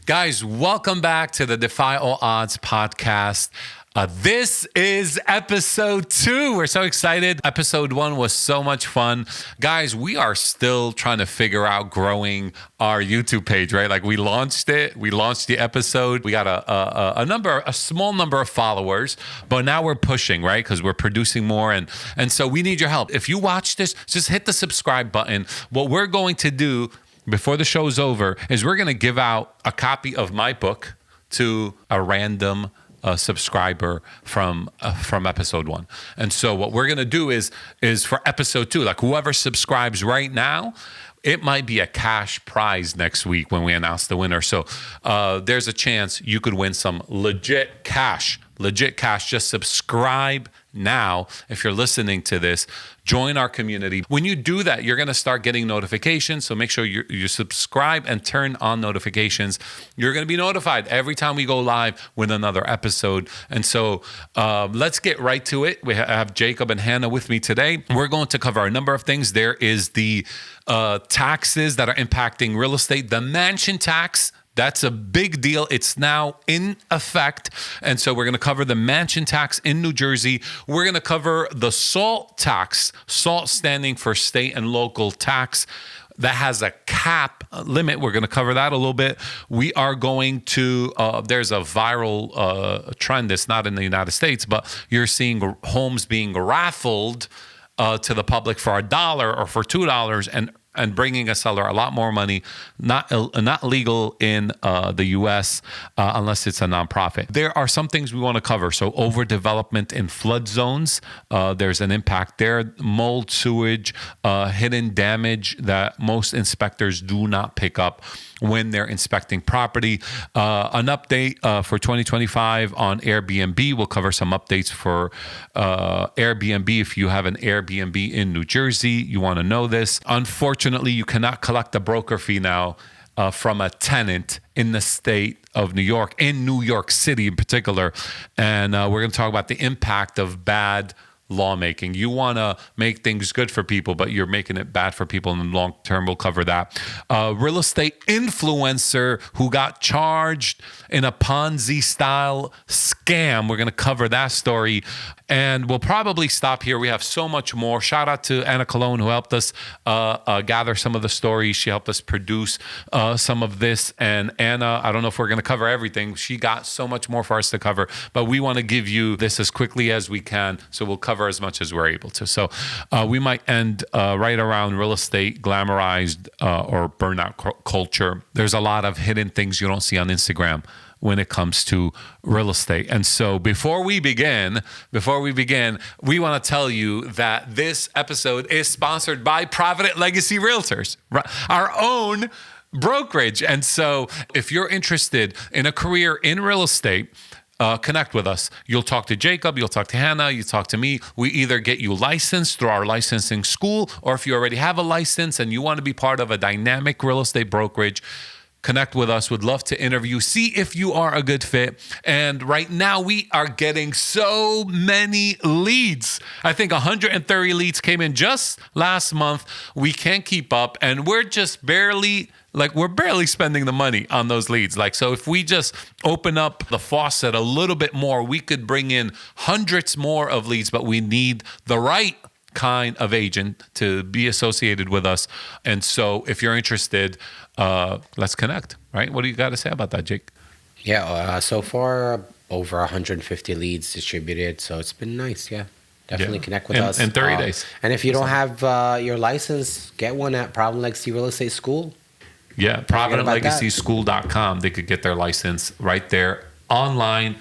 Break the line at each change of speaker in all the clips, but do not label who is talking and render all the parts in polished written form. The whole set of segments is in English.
Guys, welcome back to the Defy All Odds podcast. This is episode 2. We're so excited. Episode 1 was so much fun. Guys, we are still trying to figure out growing our YouTube page, right? Like we launched it. We launched the episode. We got a small number of followers, but now we're pushing, right? Because we're producing more. And so we need your help. If you watch this, just hit the subscribe button. What we're going to do before the show's over is we're going to give out a copy of my book to a random subscriber from episode 1. And so what we're going to do is for episode 2, like whoever subscribes right now, it might be a cash prize next week when we announce the winner. So there's a chance you could win some legit cash. Just subscribe now. If you're listening to this, join our community. When you do that, you're going to start getting notifications. So make sure you subscribe and turn on notifications. You're going to be notified every time we go live with another episode. And so let's get right to it. We have Jacob and Hanna with me today. We're going to cover a number of things. There is the taxes that are impacting real estate, the mansion tax. That's a big deal. It's now in effect. And so we're going to cover the mansion tax in New Jersey. We're going to cover the SALT tax, SALT standing for state and local tax that has a cap limit. We're going to cover that a little bit. We are going to, there's a viral trend. It's not in the United States, but you're seeing homes being raffled to the public for $1 or for $2 and bringing a seller a lot more money, not legal in the U.S. Unless it's a nonprofit. There are some things we want to cover. So overdevelopment in flood zones, there's an impact there. Mold, sewage, hidden damage that most inspectors do not pick up when they're inspecting property. An update for 2025 on Airbnb. We'll cover some updates for Airbnb. If you have an Airbnb in New Jersey, you want to know this. Unfortunately, you cannot collect a broker fee now from a tenant in the state of New York, in New York City in particular. And we're going to talk about the impact of bad lawmaking. You want to make things good for people, but you're making it bad for people in the long term. We'll cover that. Real estate influencer who got charged in a Ponzi-style scam. We're going to cover that story. And we'll probably stop here. We have so much more. Shout out to Anna Cologne who helped us gather some of the stories. She helped us produce some of this. And Anna, I don't know if we're going to cover everything. She got so much more for us to cover, but we want to give you this as quickly as we can. So we'll cover as much as we're able to. So we might end right around real estate, glamorized or burnout culture. There's a lot of hidden things you don't see on Instagram when it comes to real estate. And so before we begin, we want to tell you that this episode is sponsored by Provident Legacy Realtors, our own brokerage. And so if you're interested in a career in real estate, connect with us. You'll talk to Jacob, you'll talk to Hanna, you talk to me. We either get you licensed through our licensing school, or if you already have a license and you want to be part of a dynamic real estate brokerage, connect with us. Would love to interview, see if you are a good fit. And right now we are getting so many leads. I think 130 leads came in just last month. We can't keep up, and we're just barely spending the money on those leads. So if we just open up the faucet a little bit more, we could bring in hundreds more of leads, but we need the right kind of agent to be associated with us. And so if you're interested, let's connect, right? What do you got to say about that, Jake?
Yeah, so far over 150 leads distributed. So it's been nice, yeah. Definitely connect with us.
In 30 days.
And if you don't have your license, get one at Provident Legacy Real Estate School.
Yeah, ProvidentLegacySchool.com. They could get their license right there online,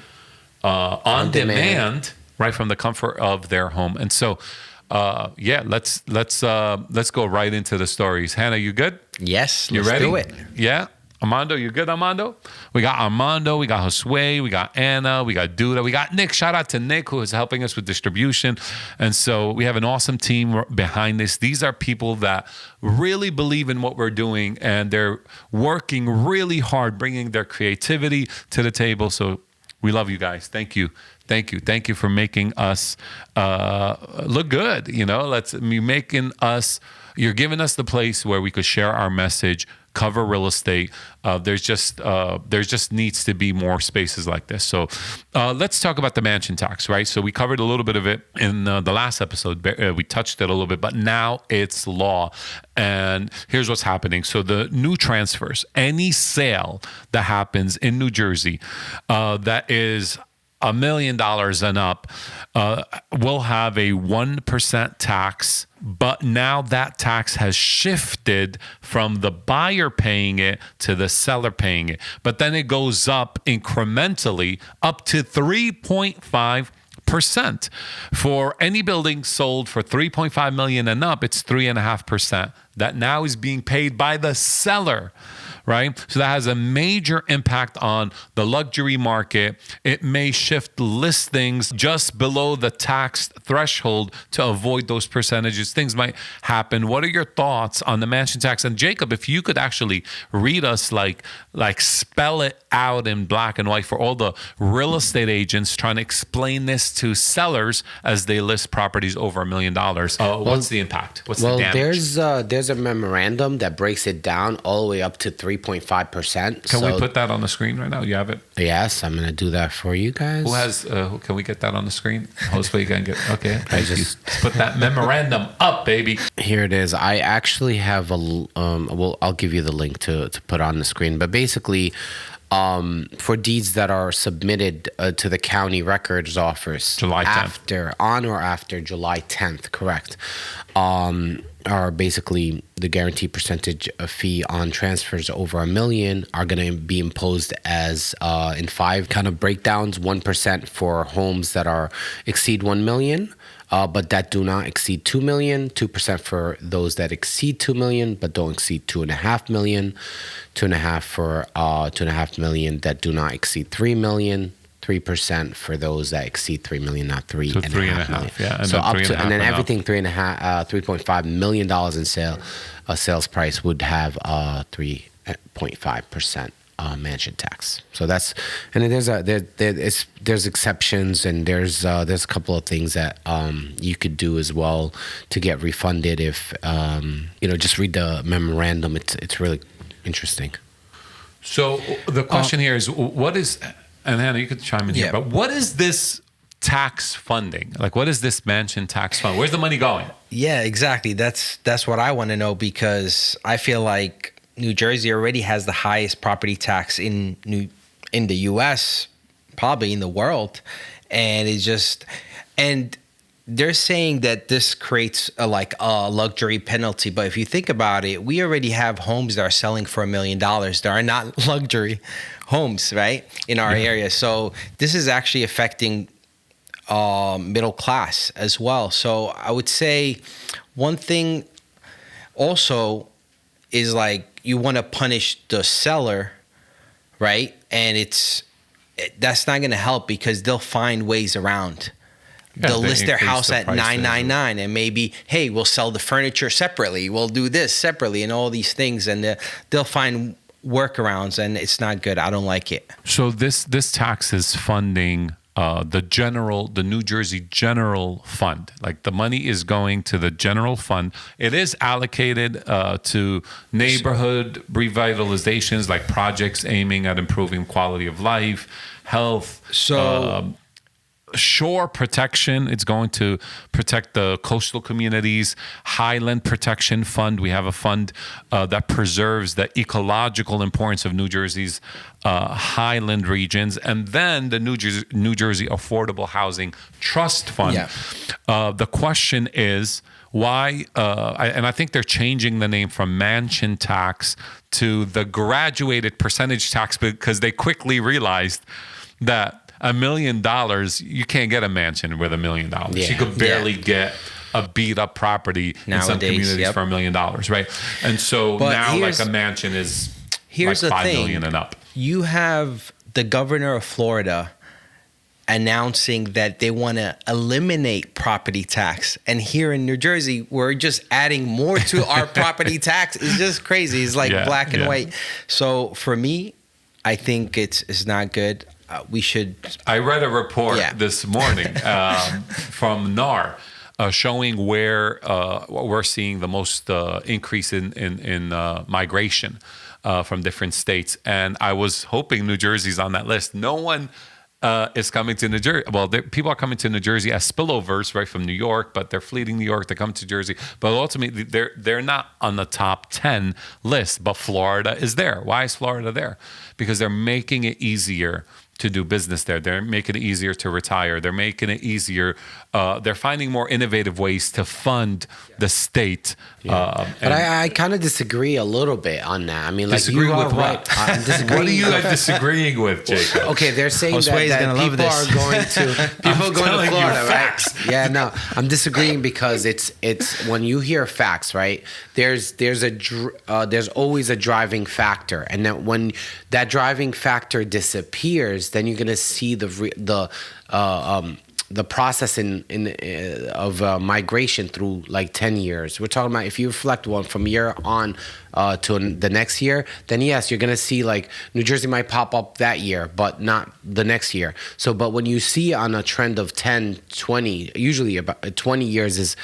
on demand, right from the comfort of their home. And so, let's go right into the stories. Hanna, you good?
Yes,
you
let's
ready?
do it.
Yeah. Armando, you good, Armando? We got Armando, we got Josue, we got Anna, we got Duda, we got Nick. Shout out to Nick, who is helping us with distribution. And so we have an awesome team behind this. These are people that really believe in what we're doing, and they're working really hard, bringing their creativity to the table. So we love you guys. Thank you. Thank you. Thank you for making us look good. You're giving us the place where we could share our message, cover real estate. There just needs to be more spaces like this. So let's talk about the mansion tax, right? So we covered a little bit of it in the last episode. We touched it a little bit, but now it's law. And here's what's happening. So the new transfers, any sale that happens in New Jersey that is $1 million and up will have a 1% tax, but now that tax has shifted from the buyer paying it to the seller paying it. But then it goes up incrementally up to 3.5%. For any building sold for $3.5 million and up, it's 3.5%. That now is being paid by the seller, right? So that has a major impact on the luxury market. It may shift listings just below the tax threshold to avoid those percentages. Things might happen. What are your thoughts on the mansion tax? And Jacob, if you could actually read us like spell it out in black and white for all the real estate agents trying to explain this to sellers as they list properties over $1 million. What's the impact? What's the damage?
There's a memorandum that breaks it down all the way up to 3.5%.
Can we put that on the screen right now? You have it?
Yes, I'm going to do that for you guys.
Can we get that on the screen? Hopefully you can get, okay. Let's put that memorandum up, baby.
Here it is. I actually have I'll give you the link to put on the screen. But basically, for deeds that are submitted to the county records office
July 10th.
On or after July 10th, correct, are basically the guaranteed percentage of fee on transfers over $1 million are going to be imposed as in 5 kind of breakdowns. 1% for homes that exceed $1 million. But that do not exceed $2 million, 2% for those that exceed $2 million, but don't exceed $2.5 million, 2.5% for $2.5 million that do not exceed $3 million, 3% for those that exceed $3 million, not $3.5 million.
Yeah.
So up to, and then everything $3.5 million in sales price would have 3.5%. Mansion tax. So that's, and then there's exceptions, and there's a couple of things that you could do as well to get refunded if just read the memorandum. It's really interesting.
So the question here is, what is, and Hannah, you could chime in here, but what is this tax funding? Like, what is this mansion tax fund? Where's the money going?
Yeah, exactly. That's what I want to know, because I feel like New Jersey already has the highest property tax in the U.S., probably in the world, and and they're saying that this creates a luxury penalty. But if you think about it, we already have homes that are selling for $1 million. They are not luxury homes, right, in our area. So this is actually affecting middle class as well. So I would say one thing also is you want to punish the seller, right? And that's not going to help, because they'll find ways around. They'll list their house at $999, and maybe, hey, we'll sell the furniture separately. We'll do this separately, and all these things, and they'll find workarounds, and it's not good. I don't like it.
So this tax is funding the New Jersey General Fund. Like, the money is going to the general fund. It is allocated to neighborhood revitalizations, like projects aiming at improving quality of life, health.
So
shore protection. It's going to protect the coastal communities. Highland Protection Fund. We have a fund that preserves the ecological importance of New Jersey's highland regions. And then the New Jersey Affordable Housing Trust Fund.
Yeah.
The question is, why, and I think they're changing the name from mansion tax to the graduated percentage tax, because they quickly realized that $1 million, you can't get a mansion with $1 million.
Yeah.
You could barely get a beat up property in some communities for $1 million, right? And so now, like, a mansion is like $5 million and up.
You have the governor of Florida announcing that they want to eliminate property tax, and here in New Jersey, we're just adding more to our property tax. It's just crazy. It's like black and white. So for me, I think it's not good. we should.
I read a report
Yeah.
this morning from NAR showing where we're seeing the most increase in migration from different states. And I was hoping New Jersey's on that list. No one is coming to New Jersey. Well, people are coming to New Jersey as spillovers, right, from New York, but they're fleeing New York. They come to Jersey, but ultimately they're not on the top 10 list. But Florida is there. Why is Florida there? Because they're making it easier to do business there. They're making it easier to retire. They're making it easier. They're finding more innovative ways to fund the state.
But I kind of disagree a little bit on that. I mean, like,
disagree
you are
with
right.
what?
I'm disagreeing.
What are you disagreeing with, Jacob?
Okay, they're saying
Josue's
that
gonna love
people
this.
are going to people going
telling
to
you
Florida,
facts.
right? Yeah, no, I'm disagreeing because it's when you hear facts, right? There's always a driving factor, and that when that driving factor disappears, then you're gonna see the process of migration through like 10 years. We're talking about if you reflect one from year on to the next year, then yes, you're going to see like New Jersey might pop up that year, but not the next year. So, but when you see on a trend of 10, 20, usually about 20 years is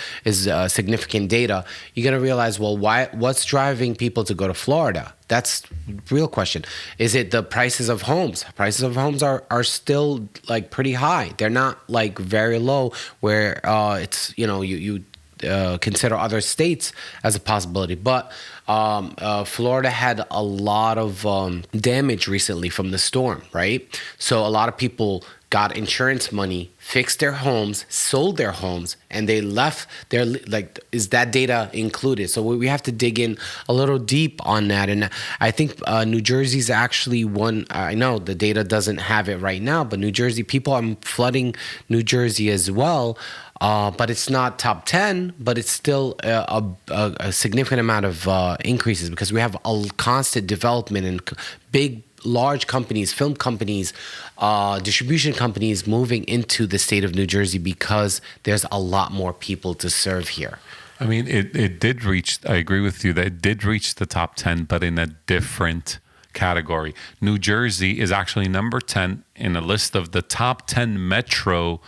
significant data, you're going to realize, well, what's driving people to go to Florida? That's the real question. Is it the prices of homes? Prices of homes are still like pretty high. They're not like very low where it's, you consider other states as a possibility. But Florida had a lot of damage recently from the storm, right? So a lot of people got insurance money, fixed their homes, sold their homes, and they left their, like, is that data included? So we have to dig in a little deep on that. And I think New Jersey's actually one, I know the data doesn't have it right now, but New Jersey, people are flooding New Jersey as well. But it's not top 10, but it's still a significant amount of increases because we have a constant development and large companies, film companies, distribution companies moving into the state of New Jersey because there's a lot more people to serve here.
I mean, it did reach, I agree with you that it did reach the top 10, but in a different category. New Jersey is actually number 10 in a list of the top 10 metro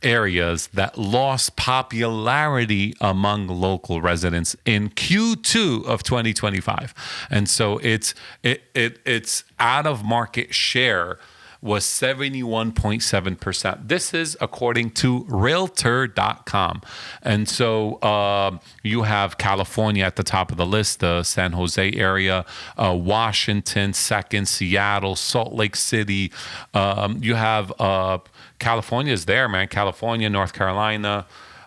areas that lost popularity among local residents in Q2 of 2025. And so its out of market share was 71.7%. This is according to Realtor.com. And so you have California at the top of the list, the San Jose area, Washington second, Seattle, Salt Lake City. You have California's there, man. California, North Carolina.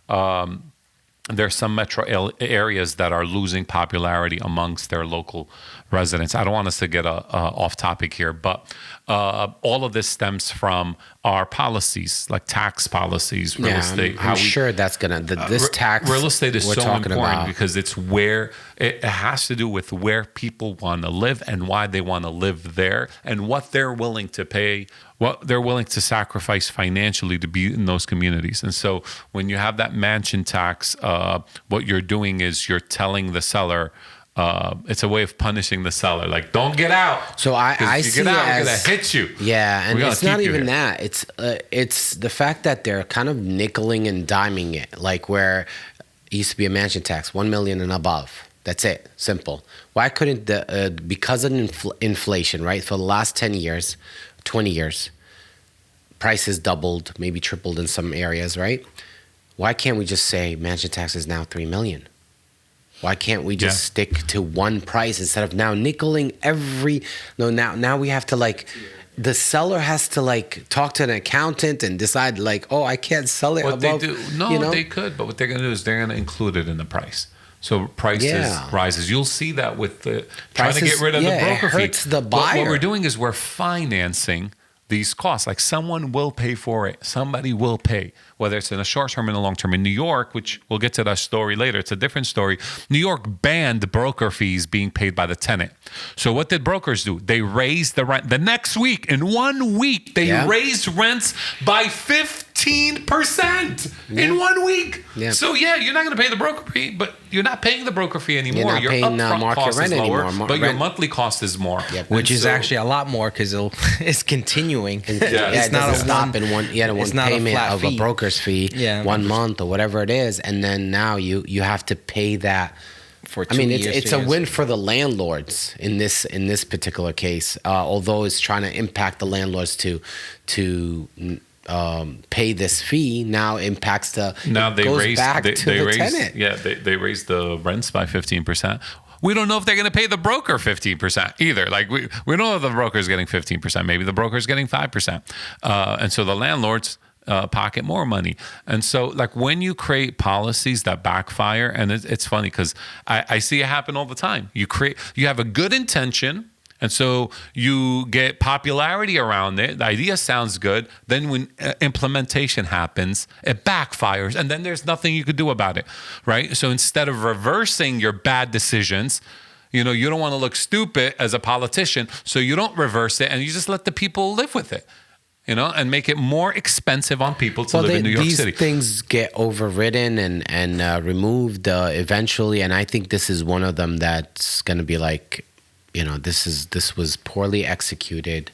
There's some metro areas that are losing popularity amongst their local residents. I don't want us to get off topic here, but all of this stems from our policies, like tax policies, real estate.
I'm sure that's gonna this tax.
Real estate is
we're
so
talking
important
about.
because it's where it has to do with where people want to live and why they want to live there and what they're willing to pay, what they're willing to sacrifice financially to be in those communities. And so when you have that mansion tax, what you're doing is you're telling the seller, it's a way of punishing the seller. Like, don't get out.
So I
if you
see
get out,
it
we're
as,
gonna hit you.
Yeah, and
We're gonna
it's not
keep you
even
here.
that. It's the fact that they're kind of nickeling and diming it, like where it used to be a mansion tax, 1 million and above. That's it. Simple. Why couldn't because of inflation, right? For the last 10 years, 20 years, prices doubled, maybe tripled in some areas, right? Why can't we just say mansion tax is now 3 million? Why can't we just stick to one price instead of now nickeling every? No, now we have to like, the seller has to like talk to an accountant and decide like, oh, I can't sell it
What
above.
they do, no, they could, but what they're going to do is they're going to include it in the price. So prices rises. You'll see that with the trying to get rid of the broker fee.
It hurts the
But
buyer.
what we're doing is we're financing these costs. Like someone will pay for it. Somebody will pay, whether it's in a short term and a long term. In New York, which we'll get to that story later, it's a different story. New York banned broker fees being paid by the tenant. So what did brokers do? They raised the rent. The next week, in 1 week, they raised rents by 15%. 15% in 1 week.
Yeah.
So you're not going to pay the broker fee, but you're not paying the broker fee anymore.
You're not
Your
paying,
upfront
market
cost
rent
is lower,
anymore.
but your
Rent.
monthly cost is more.
Yep.
Which
And
is
so-
actually a lot more because it's continuing.
Yeah,
it's
it
not
doesn't
a
stop
one.
in one. Yeah, one
it's not a
payment
flat
of
fee.
a broker's fee.
Yeah.
1 month or whatever it is, and then now you have to pay that.
For
I mean,
2 years,
it's
2
a
years.
win for the landlords in this particular case. Although it's trying to impact the landlords to pay this fee, now impacts the.
Now
it
they
goes
raised
back
they,
to
they
the
raised
tenant.
they raised the rents by 15%. We don't know if they're going to pay the broker 15% either. Like we don't know if the broker is getting 15%. Maybe the broker is getting 5%, and so the landlords pocket more money. And so, like when you create policies that backfire, and it's funny because I see it happen all the time. You have a good intention. And so you get popularity around it. The idea sounds good. Then when implementation happens, it backfires. And then there's nothing you could do about it, right? So instead of reversing your bad decisions, you don't want to look stupid as a politician. So you don't reverse it and you just let the people live with it, and make it more expensive on people to live in New York City.
These things get overridden and removed eventually. And I think this is one of them that's going to be like, this was poorly executed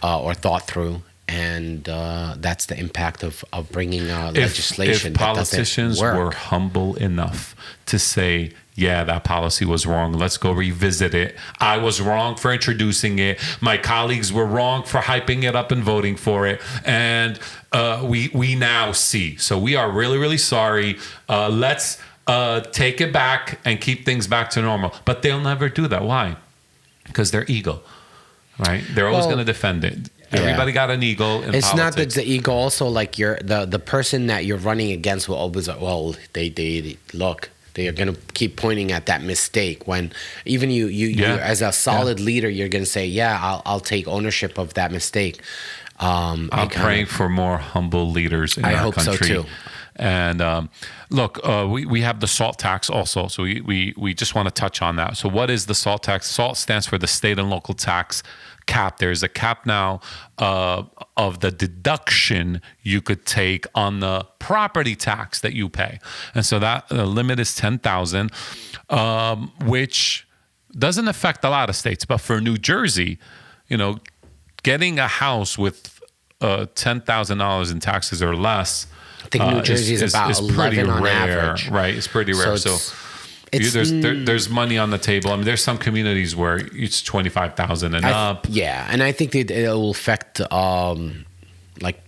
or thought through, and that's the impact of bringing legislation.
If politicians were humble enough to say, yeah, that policy was wrong, let's go revisit it. I was wrong for introducing it. My colleagues were wrong for hyping it up and voting for it. And we now see. So we are really, really sorry. Let's take it back and keep things back to normal. But they'll never do that. Why? Because their ego, right? They're always going to defend it.
Yeah.
Everybody got an ego in
it's
politics.
not that the ego. Also, like the person that you're running against will always. Well, they look. They are going to keep pointing at that mistake. When even you as a solid leader, you're going to say, "Yeah, I'll take ownership of that mistake."
I'm praying for more humble leaders in our
hope
country.
so too.
And look, we have the SALT tax also. So we just want to touch on that. So what is the SALT tax? SALT stands for the state and local tax cap. There's a cap now of the deduction you could take on the property tax that you pay. And so that the limit is $10,000, which doesn't affect a lot of states. But for New Jersey, getting a house with $10,000 in taxes or less,
I think New Jersey is about 11 on
rare,
average.
right? It's pretty rare. So there's money on the table. I mean, there's some communities where it's 25,000 and up.
Yeah, and I think that it will affect like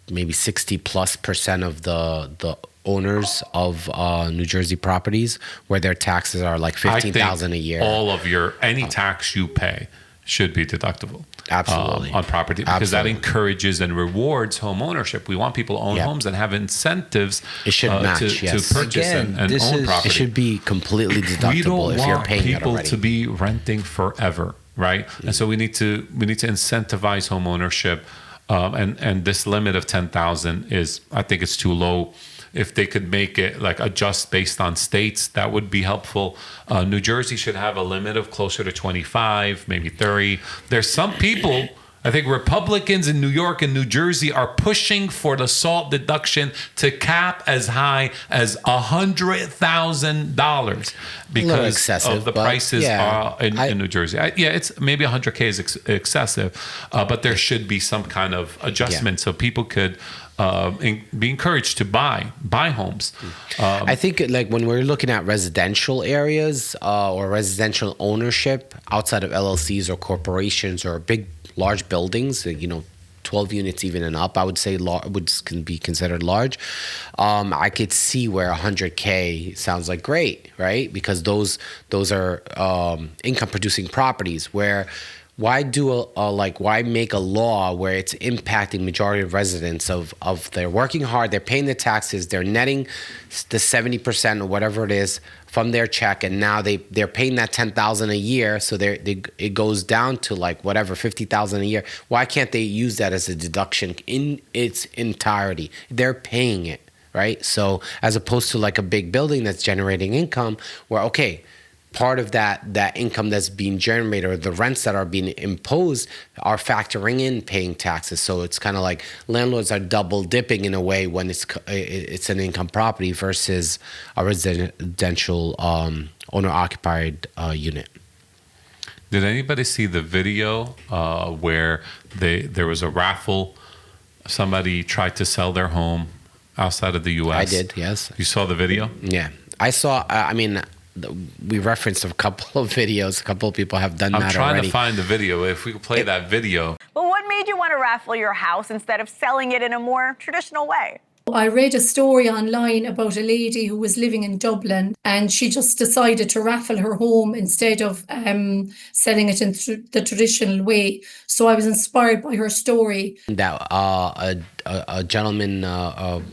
maybe 60+% of the owners of New Jersey properties where their taxes are like $15,000 a year.
All of any tax you pay should be deductible.
Absolutely.
On property, because that encourages and rewards home ownership. We want people to own homes and have incentives
it should match,
to purchase and own property.
It should be completely deductible if you're paying it already.
We don't want people to be renting forever, right? And so we need to incentivize home ownership, and this limit of 10,000 is, I think it's too low. If they could make it like adjust based on states, that would be helpful. New Jersey should have a limit of closer to 25, maybe 30. There's some people, I think Republicans in New York and New Jersey are pushing for the SALT deduction to cap as high as $100,000 because of the prices in New Jersey. It's maybe 100K is excessive, but there should be some kind of adjustment so people could be encouraged to buy homes.
I think like when we're looking at residential areas or residential ownership outside of LLCs or corporations or large buildings, 12 units even and up, I would say can be considered large. I could see where 100K sounds like great, right? Because those are income producing properties where. Why make a law where it's impacting majority of residents of they're working hard, they're paying the taxes, they're netting the 70% or whatever it is from their check, and now they're paying that $10,000 a year, so it goes down to like whatever $50,000 a year. Why can't they use that as a deduction in its entirety? They're paying it, right? So as opposed to like a big building that's generating income, where part of that income that's being generated, or the rents that are being imposed, are factoring in paying taxes. So it's kind of like landlords are double dipping in a way when it's an income property versus a residential owner occupied unit.
Did anybody see the video where there was a raffle? Somebody tried to sell their home outside of the U.S.
I did, yes.
You saw the video?
Yeah, I saw. I mean, we referenced a couple of videos. A couple of people have done that already.
I'm trying to find the video. If we could play that video.
Well, what made you want to raffle your house instead of selling it in a more traditional way?
I read a story online about a lady who was living in Dublin, and she just decided to raffle her home instead of selling it in the traditional way. So I was inspired by her story.
That a gentleman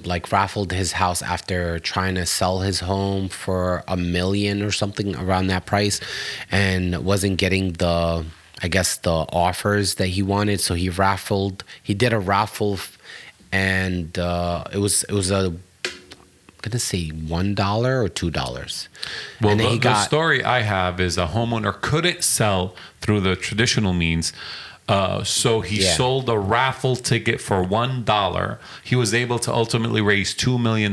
like raffled his house after trying to sell his home for $1 million or something around that price, and wasn't getting the offers that he wanted. So he did a raffle. And it was I'm gonna say $1 or $2.
Well,
and then
the story I have is a homeowner couldn't sell through the traditional means, so he sold a raffle ticket for $1. He was able to ultimately raise $2 million.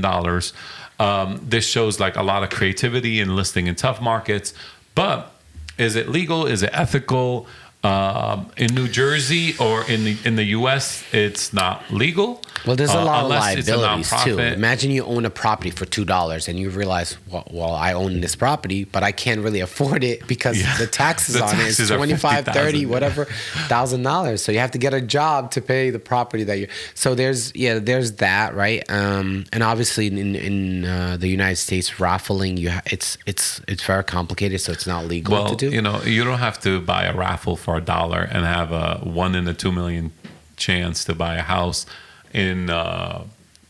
This shows like a lot of creativity in listing in tough markets. But is it legal? Is it ethical? In New Jersey or in the U.S., it's not legal.
Well, there's a lot of
unless it's a
liabilities too.
nonprofit.
Imagine you own a property for $2 and you realize, well, I own this property, but I can't really afford it because the taxes on it is $25,000, $30,000, whatever, $1,000. So you have to get a job to pay the property that you. So there's that, right? And obviously in the United States, raffling, it's very complicated, so it's not legal to do.
You don't have to buy a raffle for $1 and have a 1 in a 2 million chance to buy a house in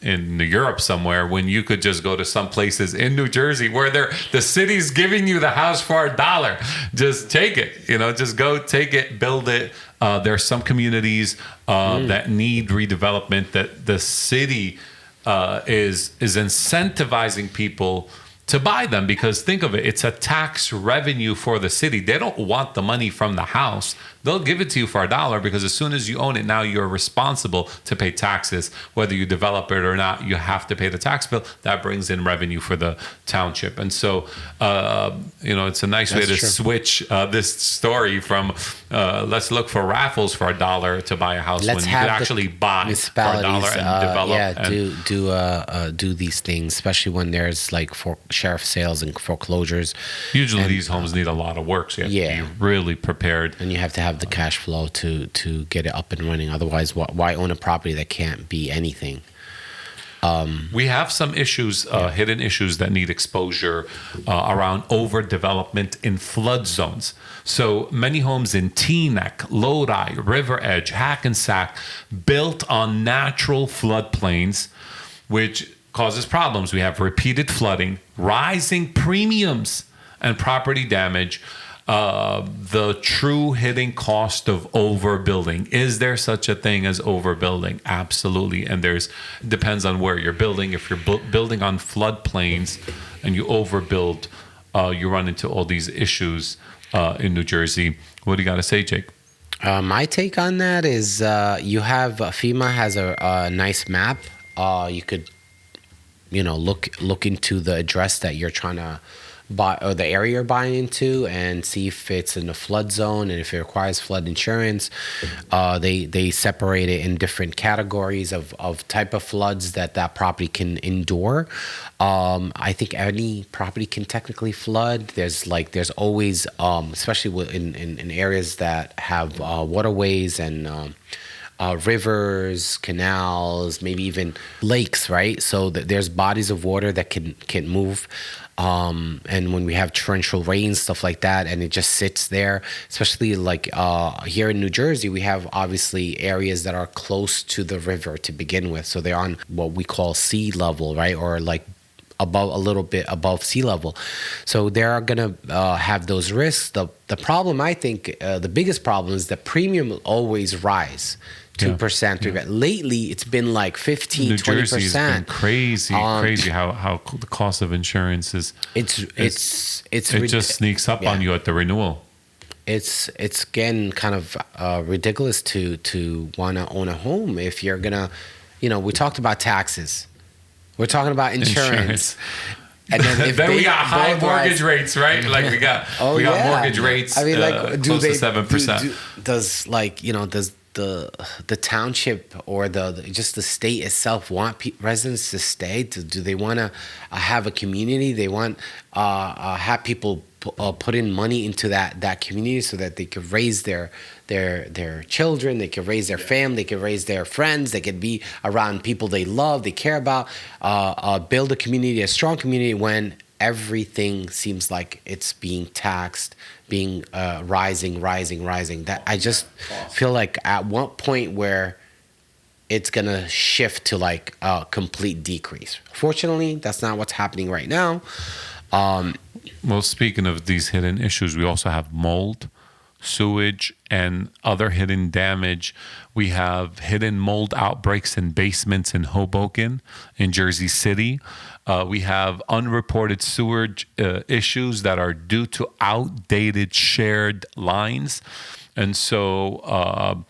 Europe somewhere, when you could just go to some places in New Jersey where the city's giving you the house for $1. Just take it, just go take it, build it. There's some communities that need redevelopment that the city is incentivizing people to buy them, because think of it, it's a tax revenue for the city. They don't want the money from the house. They'll give it to you for $1 because as soon as you own it, now you're responsible to pay taxes. Whether you develop it or not, you have to pay the tax bill. That brings in revenue for the township. And so, it's a nice way to switch this story from let's look for raffles for $1 to buy a house, when you could actually buy for $1 and develop.
Do these things, especially when there's like sheriff sales and foreclosures.
Usually these homes need a lot of work, so you have to be really prepared.
And you have to have the cash flow to get it up and running. Otherwise, why own a property that can't be anything?
We have some issues, hidden issues that need exposure around overdevelopment in flood zones. So many homes in Teaneck, Lodi, River Edge, Hackensack, built on natural floodplains, which causes problems. We have repeated flooding, rising premiums, and property damage. The true hidden cost of overbuilding. Is there such a thing as overbuilding? Absolutely. And depends on where you're building. If you're building on floodplains and you overbuild, you run into all these issues in New Jersey. What do you got to say, Jake?
My take on that is FEMA has a nice map. You could, look into the address that you're trying to buy, or the area you're buying into, and see if it's in a flood zone and if it requires flood insurance. They separate it in different categories of type of floods that property can endure. I think any property can technically flood. There's always, especially in areas that have waterways and rivers, canals, maybe even lakes, right? So there's bodies of water that can move. And when we have torrential rain, stuff like that, and it just sits there, especially like here in New Jersey, we have obviously areas that are close to the river to begin with. So they're on what we call sea level, right? Or like above a little bit above sea level. So they're going to have those risks. The problem, I think, the biggest problem is that premium will always rise. 2%, 3%. Lately, it's been like 15,
New
20%.
Jersey's been crazy how the cost of insurance is. It just sneaks up on you at the renewal.
It's again kind of ridiculous to want to own a home if you're gonna, we talked about taxes, we're talking about insurance.
And then we got high mortgage rates, right? Like we got mortgage rates.
I mean, like
close to 7%.
Does the township or just the state itself want residents to stay? Do they want to have a community? They want have people put in money into that community so that they could raise their children, they could raise their family, they could raise their friends, they could be around people they love, they care about, build a strong community when everything seems like it's being taxed, being rising. That I just feel like at one point where it's gonna shift to like a complete decrease. Fortunately, that's not what's happening right now.
Well, speaking of these hidden issues, we also have mold, sewage, and other hidden damage. We have hidden mold outbreaks in basements in Hoboken, in Jersey City. We have unreported sewage issues that are due to outdated shared lines. And so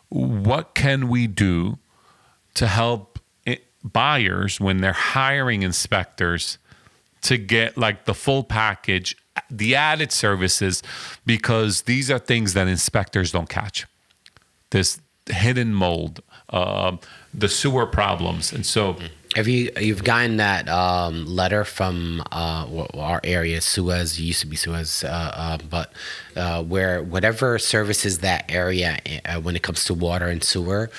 what can we do to help buyers when they're hiring inspectors to get like the full package, the added services, because these are things that inspectors don't catch? This hidden mold, the sewer problems. And so
you've gotten that letter from our area, Suez, used to be Suez, but where whatever services that area when it comes to water and sewer,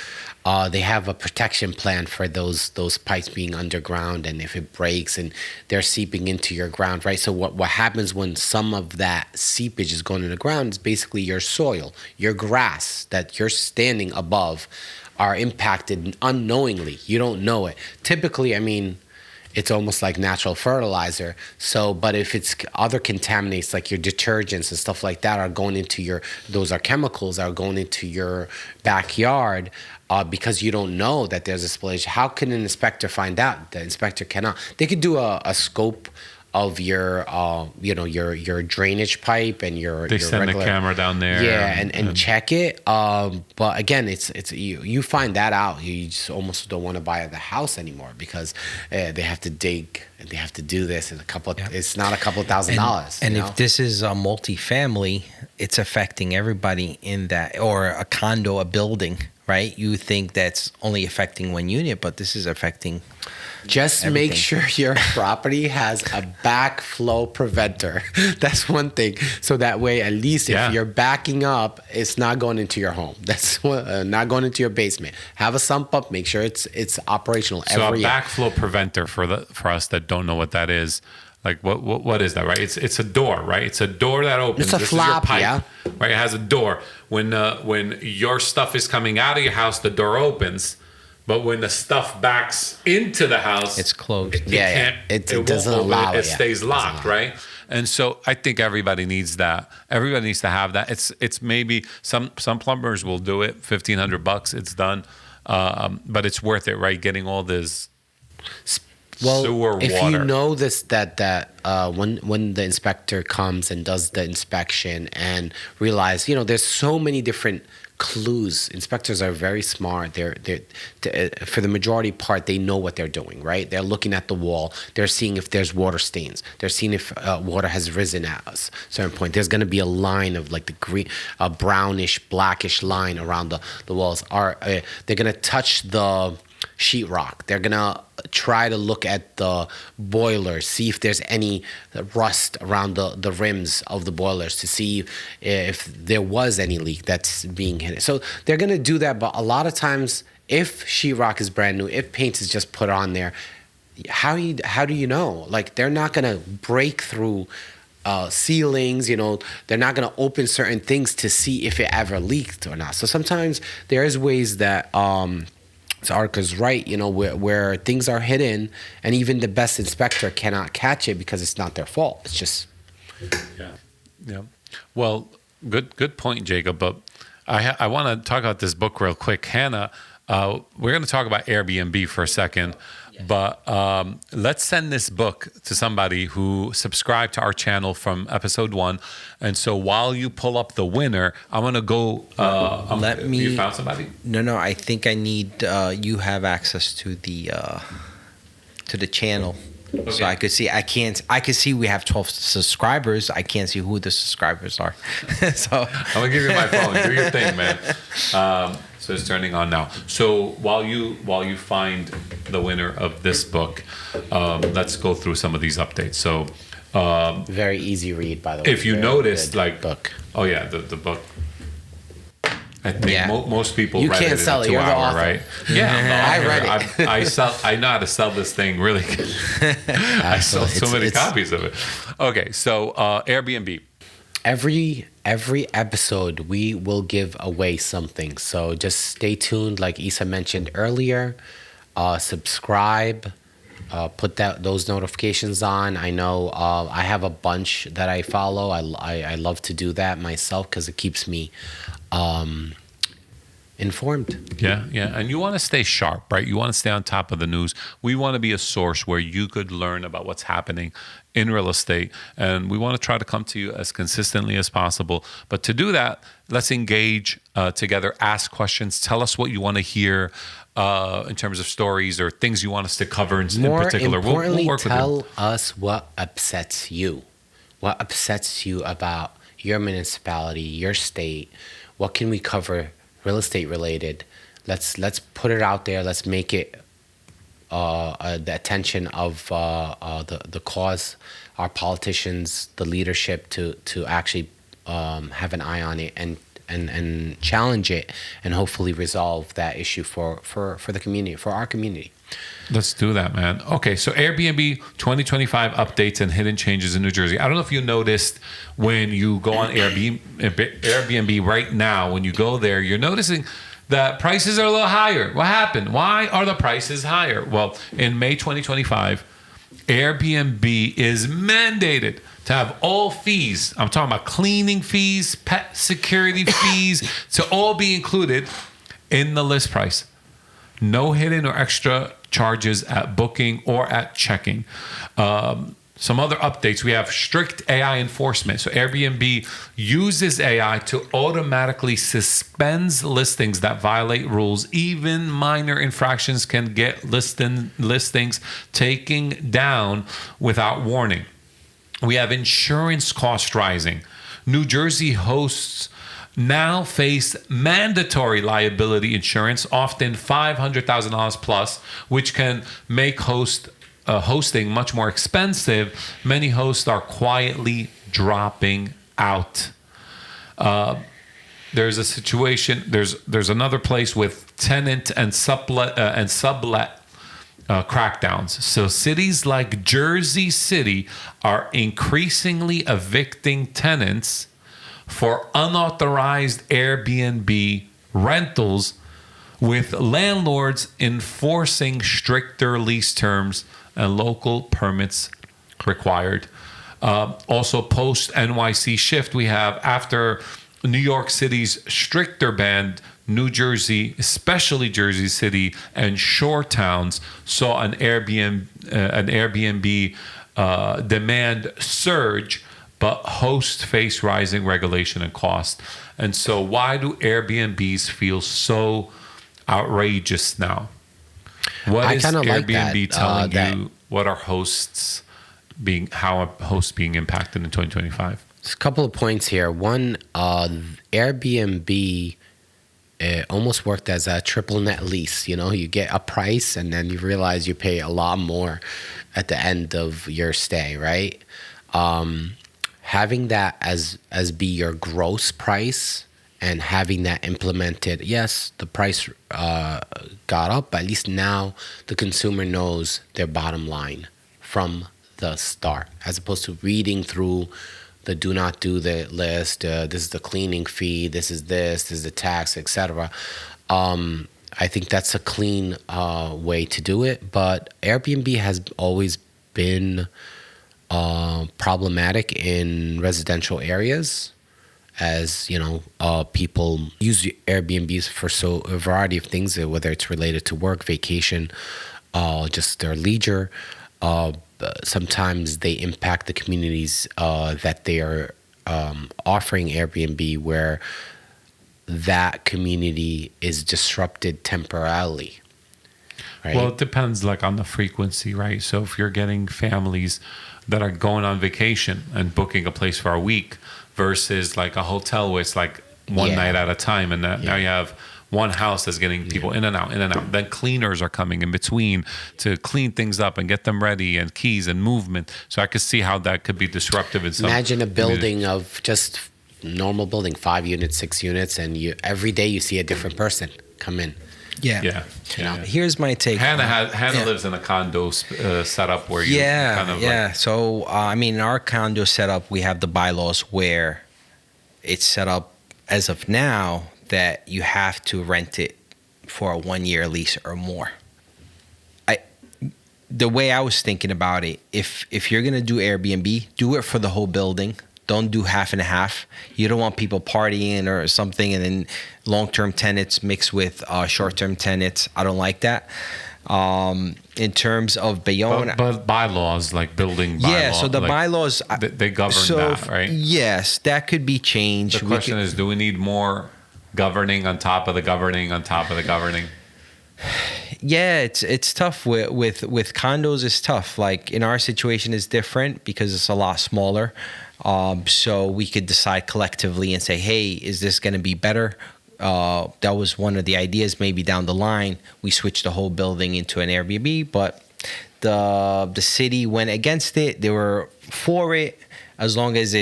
they have a protection plan for those pipes being underground, and if it breaks and they're seeping into your ground, right? So what happens when some of that seepage is going to the ground is basically your soil, your grass that you're standing above are impacted unknowingly. You don't know it. Typically, I mean, it's almost like natural fertilizer. So, but if it's other contaminants like your detergents and stuff like that are going into those are chemicals that are going into your backyard, because you don't know that there's a spillage. How can an inspector find out? The inspector cannot. They could do a scope of your your drainage pipe and your
send
regular,
the camera down there,
and check it. But again, it's you find that out, you just almost don't want to buy the house anymore because they have to dig and they have to do this and it's not a couple $1,000s.
And if this is a multifamily, it's affecting everybody in that, or a condo, a building, right? You think that's only affecting one unit, but this is affecting.
Just
everything.
Make sure your property has a backflow preventer. That's one thing. So that way, at least if you're backing up, it's not going into your home. That's not going into your basement. Have a sump up. Make sure it's operational every year.
So a backflow preventer for us that don't know what that is. Like what is that, right? It's a door, right? It's a door that opens.
It's a flap,
is your pipe, right? It has a door. When your stuff is coming out of your house, the door opens. But when the stuff backs into the house,
it's closed.
It doesn't allow it.
It stays locked, right? And so I think everybody needs that. Everybody needs to have that. It's maybe some plumbers will do it, $1,500, it's done, but it's worth it, right? Getting all this sewer water.
If you know this, that when the inspector comes and does the inspection and realize, there's so many different clues. Inspectors are very smart. They're for the majority part, they know what they're doing, right? They're looking at the wall. They're seeing if there's water stains. They're seeing if water has risen at a certain point. There's going to be a line of like the green, brownish, blackish line around the walls. They're going to touch the sheetrock. They're going to try to look at the boilers, see if there's any rust around the rims of the boilers to see if there was any leak that's being hit. So they're going to do that, but a lot of times if sheetrock is brand new, if paint is just put on there, how do you know? Like, they're not going to break through ceilings, they're not going to open certain things to see if it ever leaked or not. So sometimes there is ways that Arca's right, where things are hidden, and even the best inspector cannot catch it because it's not their fault. It's just
Yeah. Well, good point, Jacob. But I want to talk about this book real quick. Hanna, we're going to talk about Airbnb for a second, but let's send this book to somebody who subscribed to our channel from episode 1. And so while you pull up the winner, I'm going to go. You found somebody?
No. I think I need. You have access to the channel.
Okay.
So I could see. I could see we have 12 subscribers. I can't see who the subscribers are. So
I'm gonna give you my phone. Do your thing, man. So it's turning on now. So while you find the winner of this book, let's go through some of these updates. So
very easy read, by the way.
if you noticed,
the book.
Oh yeah, the book. I think most people
You
read
can't
it
sell
in
it.
a
You're the
2 hour,
author.
right? Yeah, I'm the
I
author.
read it.
I know how to sell this thing really good. I sold so many copies of it. Okay, so Airbnb.
Every episode we will give away something, so just stay tuned. Like Issa mentioned earlier, subscribe, put those notifications on. I know I have a bunch that I follow. I love to do that myself because it keeps me informed.
Yeah. And you want to stay sharp, right? You want to stay on top of the news. We want to be a source where you could learn about what's happening in real estate. And we want to try to come to you as consistently as possible. But to do that, let's engage together, ask questions, tell us what you want to hear in terms of stories or things you want us to cover in particular.
More importantly,
we'll work with you.
tell us what upsets you. What upsets you about your municipality, your state? What can we cover real estate related? Let's put it out there. Let's make it the attention of the cause, our politicians, the leadership to actually have an eye on it and challenge it and hopefully resolve that issue for the community, for our community.
Let's do that, man. Okay, so Airbnb 2025 updates and hidden changes in New Jersey. I don't know if you noticed when you go on Airbnb right now, when you go there, you're noticing that prices are a little higher. What happened? Why are the prices higher? Well, in May 2025, Airbnb is mandated to have all fees, I'm talking about cleaning fees, pet security fees, to all be included in the list price. No hidden or extra charges at booking or at checking. Some other updates. We have strict AI enforcement. So Airbnb uses AI to automatically suspend listings that violate rules. Even minor infractions can get listings taken down without warning. We have insurance cost rising. New Jersey hosts now face mandatory liability insurance, often $500,000 plus, which can make hosting much more expensive. Many hosts are quietly dropping out. There's a situation. There's another place with tenant and sublet crackdowns. So cities like Jersey City are increasingly evicting tenants for unauthorized Airbnb rentals, with landlords enforcing stricter lease terms and local permits required. Also, post NYC shift, we have after New York City's stricter ban, New Jersey, especially Jersey City and shore towns, saw an Airbnb demand surge, but hosts face rising regulation and cost. And so why do Airbnbs feel so outrageous now? What is Airbnb telling you? What are how are hosts being impacted in 2025?
There's a couple of points here. One, Airbnb almost worked as a triple net lease. You get a price and then you realize you pay a lot more at the end of your stay, right? Having that as be your gross price and having that implemented, yes, the price got up, but at least now the consumer knows their bottom line from the start, as opposed to reading through the do not do the list, this is the cleaning fee, this is the tax, etc. I think that's a clean way to do it. But Airbnb has always been problematic in residential areas, as you know, people use Airbnbs for a variety of things, whether it's related to work, vacation, just their leisure. Sometimes they impact the communities that they are offering Airbnb, where that community is disrupted temporarily. Right?
Well, it depends like on the frequency, right? So if you're getting families that are going on vacation and booking a place for a week versus like a hotel where it's like one night at a time, and now you have one house that's getting people in and out, in and out. Then cleaners are coming in between to clean things up and get them ready, and keys and movement. So I could see how that could be disruptive in some.
Imagine a building of just normal building, 5 units, 6 units, and every day you see a different person come in.
Yeah.
You know?
Here's my take.
Hannah lives in a condo setup where you kind of like,
So I mean, in our condo setup, we have the bylaws where it's set up as of now that you have to rent it for a 1-year lease or more. The way I was thinking about it, if you're gonna do Airbnb, do it for the whole building. Don't do half and a half. You don't want people partying or something, and then long-term tenants mixed with short-term tenants. I don't like that. In terms of Bayonne,
but bylaws, like building bylaws.
yeah. So the
like,
bylaws
they govern that, right?
Yes, that could be changed.
The question is, do we need more governing on top of the governing on top of the governing?
Yeah, it's tough with condos. It's tough. Like in our situation is different because it's a lot smaller. So we could decide collectively and say, hey, is this going to be better? That was one of the ideas. Maybe down the line, we switch the whole building into an Airbnb. But the city went against it. They were for it as long as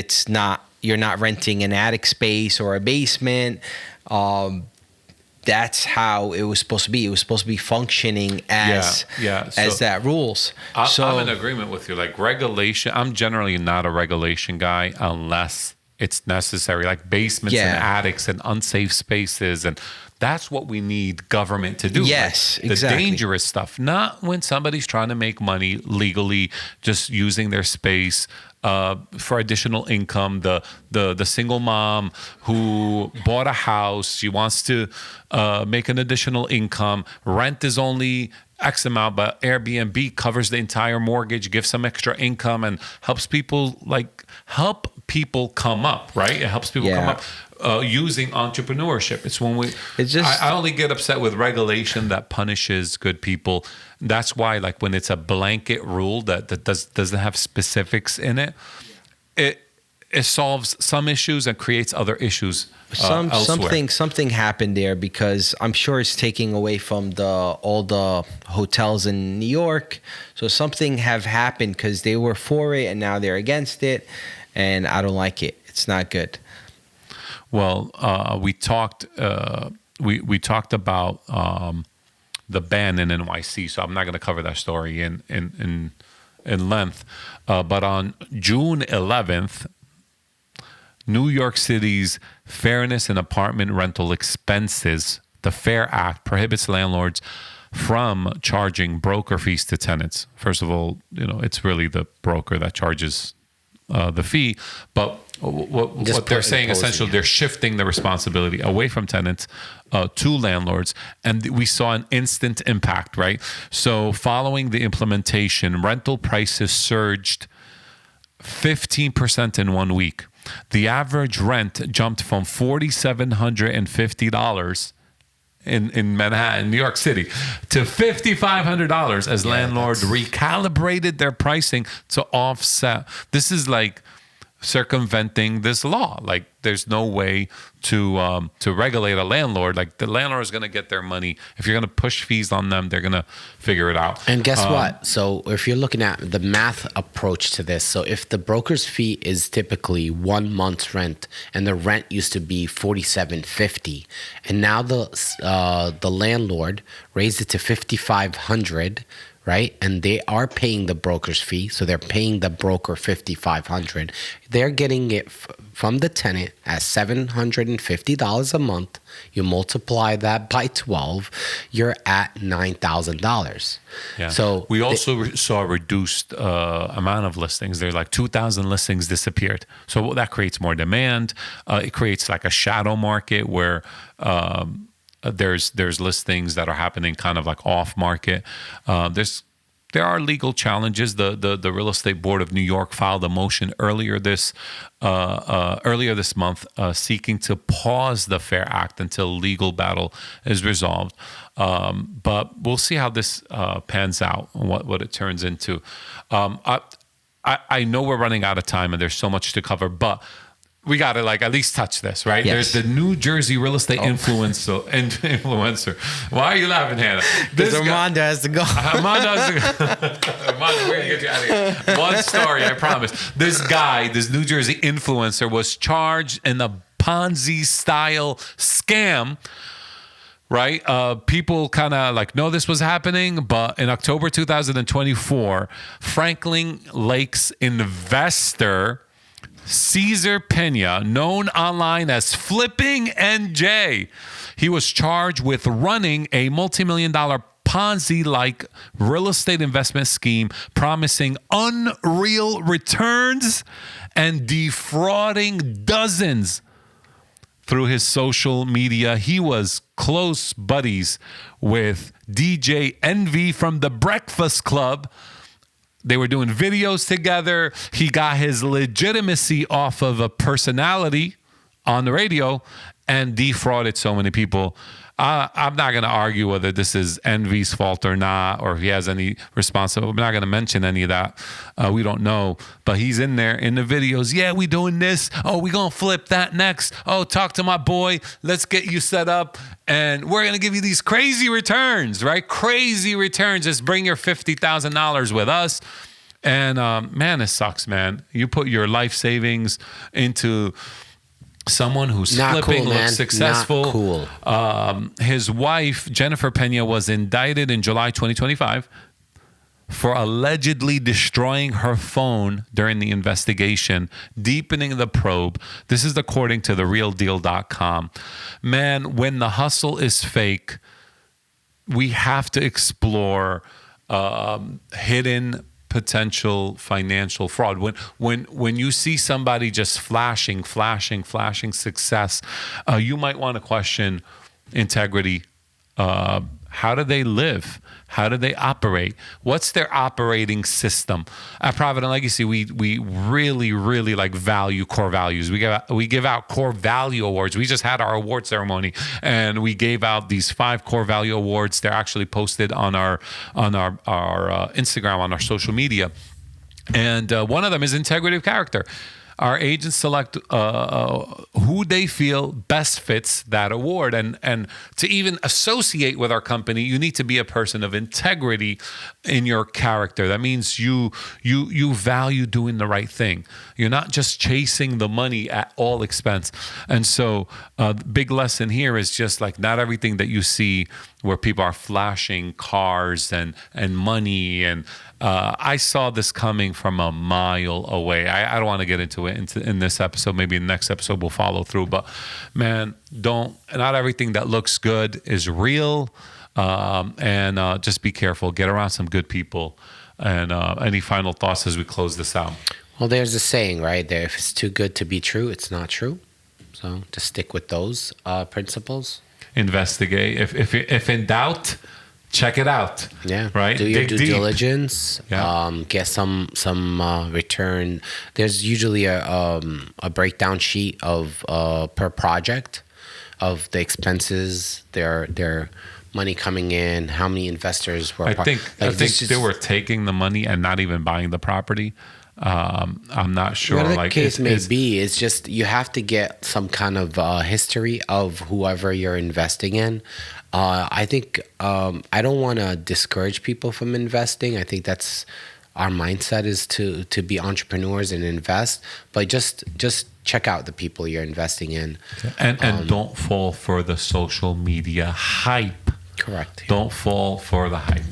you're not renting an attic space or a basement. That's how it was supposed to be. It was supposed to be functioning as that rules.
I'm in agreement with you. Like regulation, I'm generally not a regulation guy unless it's necessary. Like basements and attics and unsafe spaces, and that's what we need government to do.
Yes,
like
exactly.
The dangerous stuff, not when somebody's trying to make money legally, just using their space for additional income. The single mom who bought a house, she wants to make an additional income. Rent is only X amount, but Airbnb covers the entire mortgage, gives some extra income, and helps people come up, right? It helps people come up using entrepreneurship. It's when I only get upset with regulation that punishes good people. That's why, like, when it's a blanket rule that doesn't have specifics in it, it solves some issues and creates other issues elsewhere.
Something happened there, because I'm sure it's taking away from all the hotels in New York. So something have happened because they were for it and now they're against it, and I don't like it. It's not good.
Well, we talked about the ban in NYC, so I'm not going to cover that story in length. But on June 11th, New York City's Fairness in Apartment Rental Expenses, the FAIR Act, prohibits landlords from charging broker fees to tenants. First of all, it's really the broker that charges the fee, but what they're saying essentially, they're shifting the responsibility away from tenants to landlords, and we saw an instant impact, right? So following the implementation, rental prices surged 15% in 1 week. The average rent jumped from $4,750 in Manhattan, New York City, to $5,500 as landlords recalibrated their pricing to offset. This is like circumventing this law. Like, there's no way to regulate a landlord. Like, the landlord is going to get their money. If you're going to push fees on them, they're going to figure it out.
And guess what? So if you're looking at the math approach to this, so if the broker's fee is typically 1 month's rent, and the rent used to be $4,750, and now the landlord raised it to $5,500, right? And they are paying the broker's fee, so they're paying the broker $5,500. They're getting it from the tenant at $750 a month. You multiply that by 12, you're at $9,000.
Yeah.
So
we also saw a reduced amount of listings. There's like 2,000 listings disappeared. So that creates more demand. It creates like a shadow market where there's listings that are happening kind of like off market. There are legal challenges. The Real Estate Board of New York filed a motion earlier this month seeking to pause the Fair Act until legal battle is resolved. But we'll see how this pans out and what it turns into. I know we're running out of time and there's so much to cover, but we got to like at least touch this, right?
Yes.
There's the New Jersey real estate influencer. Why are you laughing, Hannah?
Because Armando has to go.
Armando, we're gonna get you out of here. One story, I promise. This guy, this New Jersey influencer, was charged in a Ponzi-style scam. Right? People kind of like know this was happening, but in October 2024, Franklin Lakes investor Cesar Pena, known online as Flipping NJ, he was charged with running a multi-million-dollar Ponzi-like real estate investment scheme, promising unreal returns and defrauding dozens. Through his social media, he was close buddies with DJ Envy from The Breakfast Club. They were doing videos together. He got his legitimacy off of a personality on the radio and defrauded so many people. I'm not going to argue whether this is Envy's fault or not, or if he has any responsibility. We're not going to mention any of that. We don't know. But he's in there in the videos. Yeah, we doing this. Oh, we going to flip that next. Oh, talk to my boy. Let's get you set up. And we're going to give you these crazy returns, right? Crazy returns. Just bring your $50,000 with us. And man, it sucks, man. You put your life savings into someone who's
not
flipping,
cool,
looks successful.
Not cool.
His wife, Jennifer Pena, was indicted in July 2025 for allegedly destroying her phone during the investigation, deepening the probe. This is according to therealdeal.com. Man, when the hustle is fake, we have to explore hidden potential financial fraud. When you see somebody just flashing success, you might want to question integrity. How do they live? How do they operate? What's their operating system? At Provident Legacy, we really like value core values. We give out core value awards. We just had our award ceremony, and we gave out these 5 core value awards. They're actually posted on our Instagram, on our social media, and one of them is integrity of character. Our agents select who they feel best fits that award. And to even associate with our company, you need to be a person of integrity in your character. That means you value doing the right thing. You're not just chasing the money at all expense. And so the big lesson here is just like not everything that you see where people are flashing cars and money. And I saw this coming from a mile away. I don't want to get into it in this episode. Maybe in the next episode we'll follow through. But man, not everything that looks good is real. And just be careful. Get around some good people. And any final thoughts as we close this out?
Well, there's a saying, right? There, if it's too good to be true, it's not true. So just stick with those principles.
Investigate. If in doubt, check it out.
Yeah.
Right.
Do your
Dig
due
deep.
diligence.
Yeah.
Get some return. There's usually a breakdown sheet of per project of the expenses, their money coming in, how many investors were.
I think they were taking the money and not even buying the property. I'm not sure.
Whatever the
like
case may be, it's just you have to get some kind of history of whoever you're investing in. I think I don't want to discourage people from investing. I think that's our mindset is to be entrepreneurs and invest, but just check out the people you're investing in,
and don't fall for the social media hype.
Correct.
Don't fall for the hype.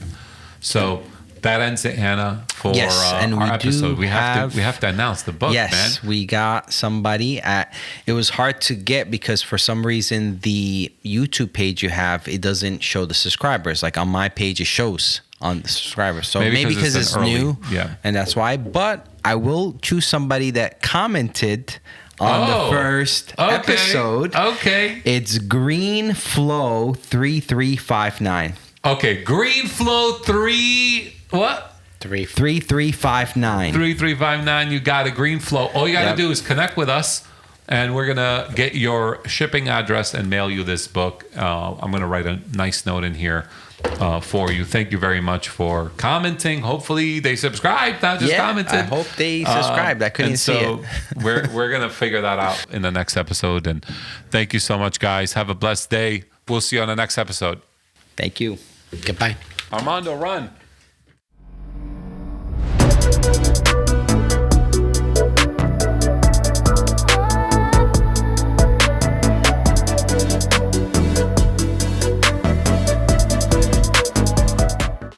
So that ends it, Hanna, for
Yes, and
our
we
episode.
do
We have to announce the book,
yes,
man.
we got somebody at. It was hard to get because for some reason the YouTube page you have, it doesn't show the subscribers. Like on my page, it shows on the subscribers. So maybe because it's new, and that's why. But I will choose somebody that commented on the first episode.
Okay.
It's Green Flow 3359.
Okay, Green Flow
3359.
3359. You got a Green Flow. All you got to do is connect with us, and we're going to get your shipping address and mail you this book. I'm going to write a nice note in here for you. Thank you very much for commenting. Hopefully they subscribed, not just commented.
I hope they subscribed. I couldn't see it.
we're going to figure that out in the next episode. And thank you so much, guys. Have a blessed day. We'll see you on the next episode.
Thank you.
Goodbye.
Armando, run.